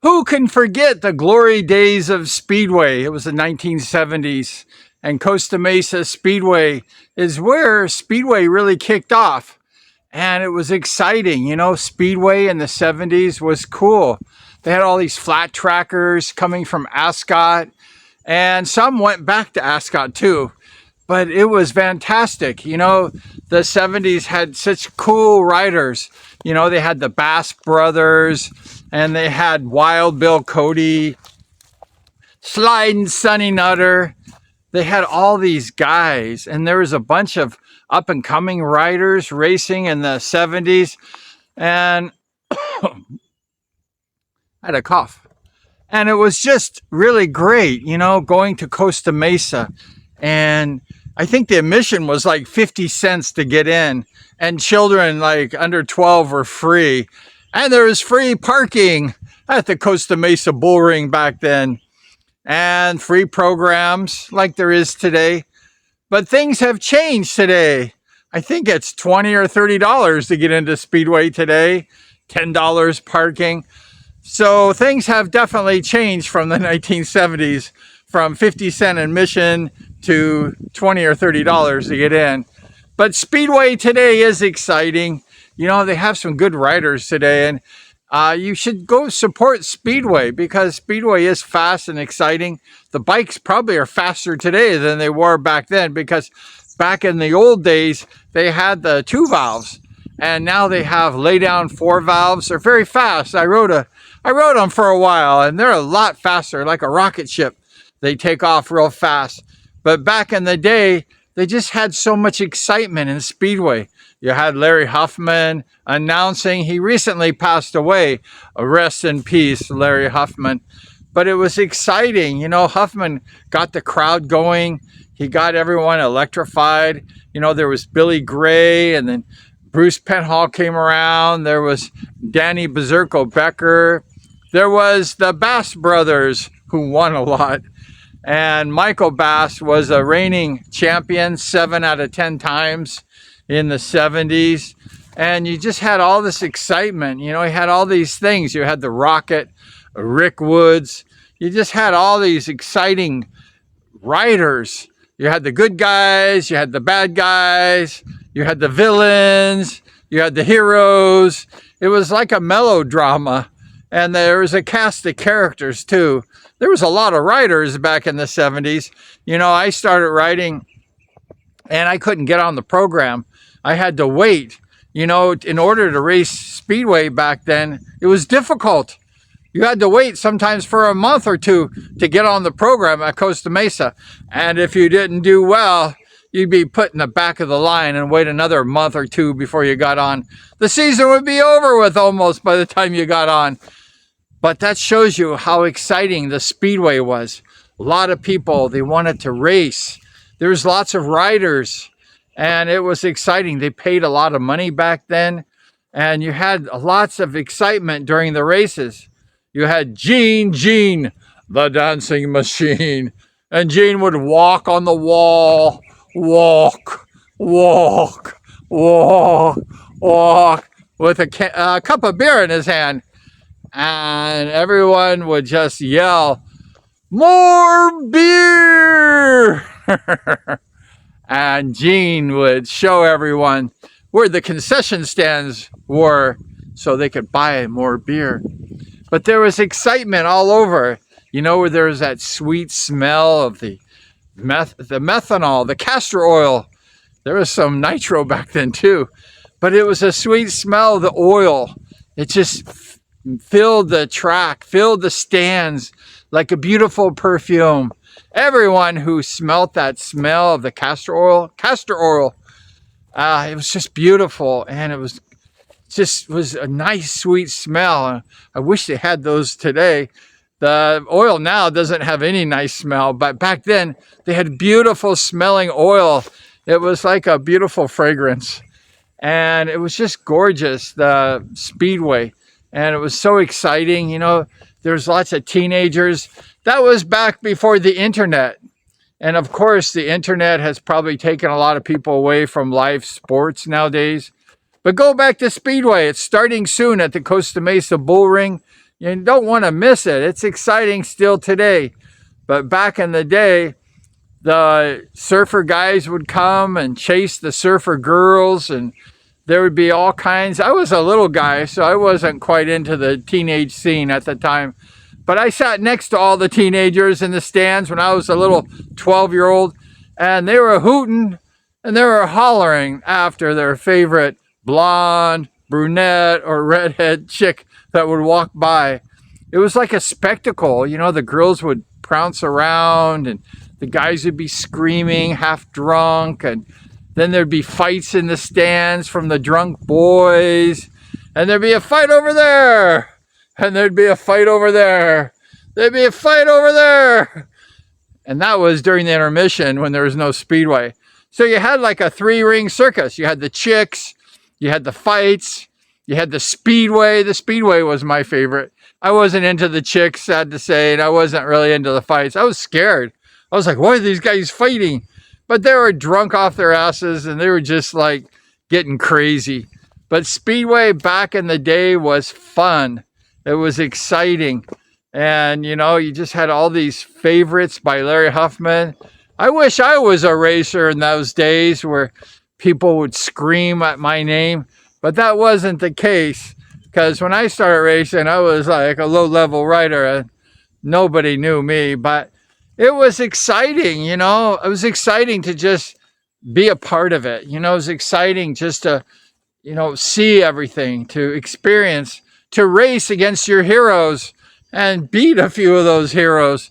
Who can forget the glory days of Speedway? It was the 1970s, and Costa Mesa Speedway is where Speedway really kicked off. And it was exciting. You know, Speedway in the 70s was cool. They had all these flat trackers coming from Ascot, and some went back to Ascot too. But it was fantastic. You know, the 70s had such cool riders. You know, they had the Bass Brothers, and they had Wild Bill Cody, Sliding Sonny Nutter. They had all these guys, and there was a bunch of up and coming riders racing in the 70s. And I had a cough. And it was just really great, you know, going to Costa Mesa. And I think the admission was like 50 cents to get in, and children like under 12 were free. And there was free parking at the Costa Mesa Bull Ring back then, and free programs like there is today. But things have changed today. I think it's $20 or $30 to get into Speedway today, $10 parking. So things have definitely changed from the 1970s, from 50 cent admission to $20 or $30 to get in. But Speedway today is exciting. You know, they have some good riders today, and you should go support Speedway, because Speedway is fast and exciting. The bikes probably are faster today than they were back then, because back in the old days, they had the 2 valves, and now they have lay down 4 valves. They're very fast. I rode them for a while, and they're a lot faster, like a rocket ship. They take off real fast. But back in the day, they just had so much excitement in Speedway. You had Larry Huffman announcing. He recently passed away. Rest in peace, Larry Huffman. But it was exciting. You know, Huffman got the crowd going. He got everyone electrified. You know, there was Billy Gray, and then Bruce Penhall came around. There was Danny Berserko Becker. There was the Bass Brothers, who won a lot. And Michael Bass was a reigning champion 7 out of 10 times in the 70s. And you just had all this excitement. You know, you had all these things. You had the Rocket, Rick Woods. You just had all these exciting riders. You had the good guys. You had the bad guys. You had the villains. You had the heroes. It was like a melodrama. And there was a cast of characters too. There was a lot of riders back in the 70s. You know, I started riding and I couldn't get on the program. I had to wait. You know, in order to race Speedway back then, it was difficult. You had to wait sometimes for a month or two to get on the program at Costa Mesa. And if you didn't do well, you'd be put in the back of the line and wait another month or two before you got on. The season would be over with almost by the time you got on. But that shows you how exciting the Speedway was. A lot of people, they wanted to race. There was lots of riders, and it was exciting. They paid a lot of money back then, and you had lots of excitement during the races. You had Gene, the dancing machine, and Gene would walk on the wall, walk, with a cup of beer in his hand. And everyone would just yell, "More beer!" And Gene would show everyone where the concession stands were so they could buy more beer. But there was excitement all over. You know, where there was that sweet smell of the methanol, the castor oil. There was some nitro back then too. But it was a sweet smell of the oil. It just filled the track, filled the stands like a beautiful perfume. Everyone who smelt that smell of the castor oil, it was just beautiful, and it was a nice, sweet smell. I wish they had those today. The oil now doesn't have any nice smell, but back then they had beautiful smelling oil. It was like a beautiful fragrance, and it was just gorgeous, the Speedway. And it was so exciting. You know, there's lots of teenagers. That was back before the internet. And of course, the internet has probably taken a lot of people away from live sports nowadays. But go back to Speedway. It's starting soon at the Costa Mesa Bull Ring. You don't want to miss it. It's exciting still today. But back in the day, the surfer guys would come and chase the surfer girls, and there would be all kinds. I was a little guy, so I wasn't quite into the teenage scene at the time. But I sat next to all the teenagers in the stands when I was a little 12-year-old, and they were hooting and they were hollering after their favorite blonde, brunette, or redhead chick that would walk by. It was like a spectacle. You know, the girls would prounce around and the guys would be screaming, half drunk, and then there'd be fights in the stands from the drunk boys, and there'd be a fight over there, and there'd be a fight over there. There'd be a fight over there. And that was during the intermission when there was no Speedway. So you had like a 3-ring circus. You had the chicks, you had the fights, you had the Speedway. The Speedway was my favorite. I wasn't into the chicks, sad to say, and I wasn't really into the fights. I was scared. I was like, why are these guys fighting? But they were drunk off their asses, and they were just like getting crazy. But Speedway back in the day was fun. It was exciting. And, you know, you just had all these favorites by Larry Huffman. I wish I was a racer in those days where people would scream at my name, but that wasn't the case. Because when I started racing, I was like a low-level rider and nobody knew me. But it was exciting, you know. It was exciting to just be a part of it. You know, it was exciting just to, you know, see everything, to experience, to race against your heroes and beat a few of those heroes.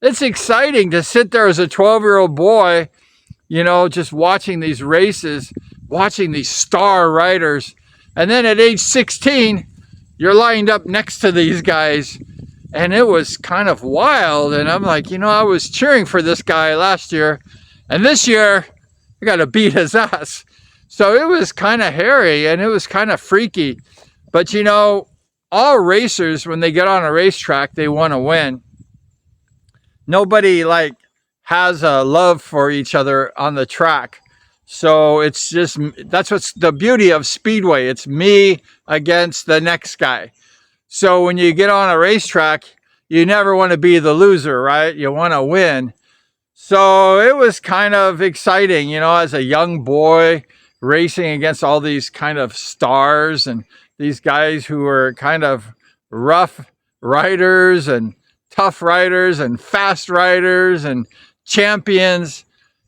It's exciting to sit there as a 12-year-old boy, you know, just watching these races, watching these star riders. And then at age 16, you're lined up next to these guys. And it was kind of wild. And I'm like, you know, I was cheering for this guy last year. And this year, I got to beat his ass. So it was kind of hairy and it was kind of freaky. But, you know, all racers, when they get on a racetrack, they want to win. Nobody like has a love for each other on the track. So it's just, that's what's the beauty of Speedway. It's me against the next guy. So when you get on a racetrack, you never want to be the loser, right? You want to win. So it was kind of exciting, you know, as a young boy racing against all these kind of stars and these guys who were kind of rough riders and tough riders and fast riders and champions.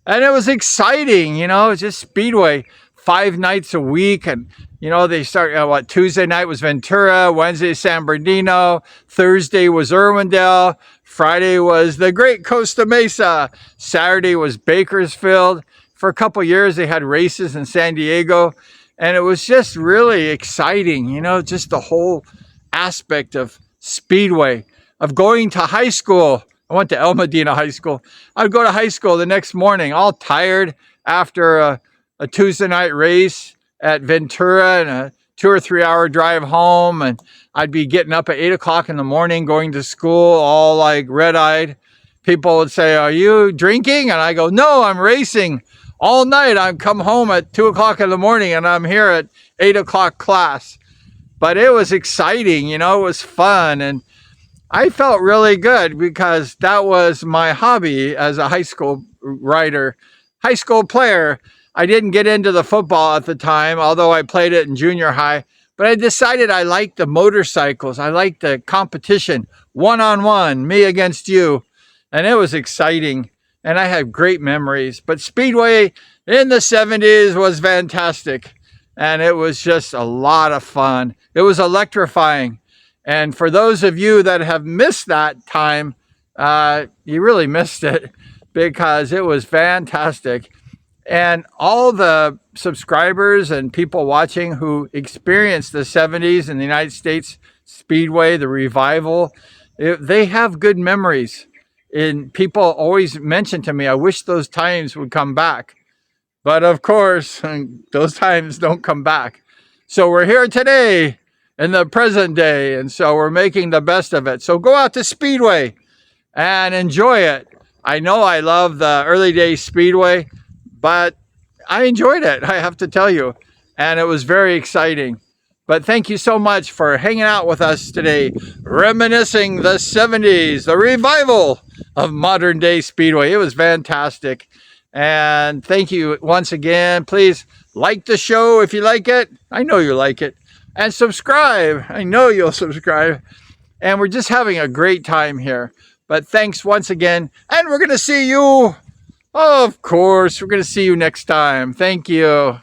And it was exciting, you know, it's just Speedway 5 nights a week. And, you know, they start, Tuesday night was Ventura, Wednesday, San Bernardino, Thursday was Irwindale, Friday was the Great Costa Mesa, Saturday was Bakersfield. For a couple years, they had races in San Diego. And it was just really exciting, you know, just the whole aspect of Speedway, of going to high school. I went to El Medina High School. I'd go to high school the next morning, all tired after a Tuesday night race at Ventura and a 2 or 3 hour drive home. And I'd be getting up at 8 o'clock in the morning, going to school, all like red-eyed. People would say, "Are you drinking?" And I go, "No, I'm racing. All night, I've come home at 2 o'clock in the morning and I'm here at 8 o'clock class." But it was exciting, you know, it was fun. And I felt really good because that was my hobby as a high school rider, high school player. I didn't get into the football at the time, although I played it in junior high. But I decided I liked the motorcycles. I liked the competition, one-on-one, me against you. And it was exciting. And I had great memories. But Speedway in the 70s was fantastic. And it was just a lot of fun. It was electrifying. And for those of you that have missed that time, you really missed it because it was fantastic. And all the subscribers and people watching who experienced the 70s in the United States Speedway, the revival, they have good memories. And people always mention to me, I wish those times would come back. But of course, those times don't come back. So we're here today in the present day. And so we're making the best of it. So go out to Speedway and enjoy it. I know I love the early days Speedway, but I enjoyed it, I have to tell you. And it was very exciting. But thank you so much for hanging out with us today, reminiscing the 70s, the revival of modern day Speedway. It was fantastic. And thank you once again. Please like the show if you like it. I know you like it. And subscribe. I know you'll subscribe. And we're just having a great time here. But thanks once again. And we're going to see you. Of course, we're going to see you next time. Thank you.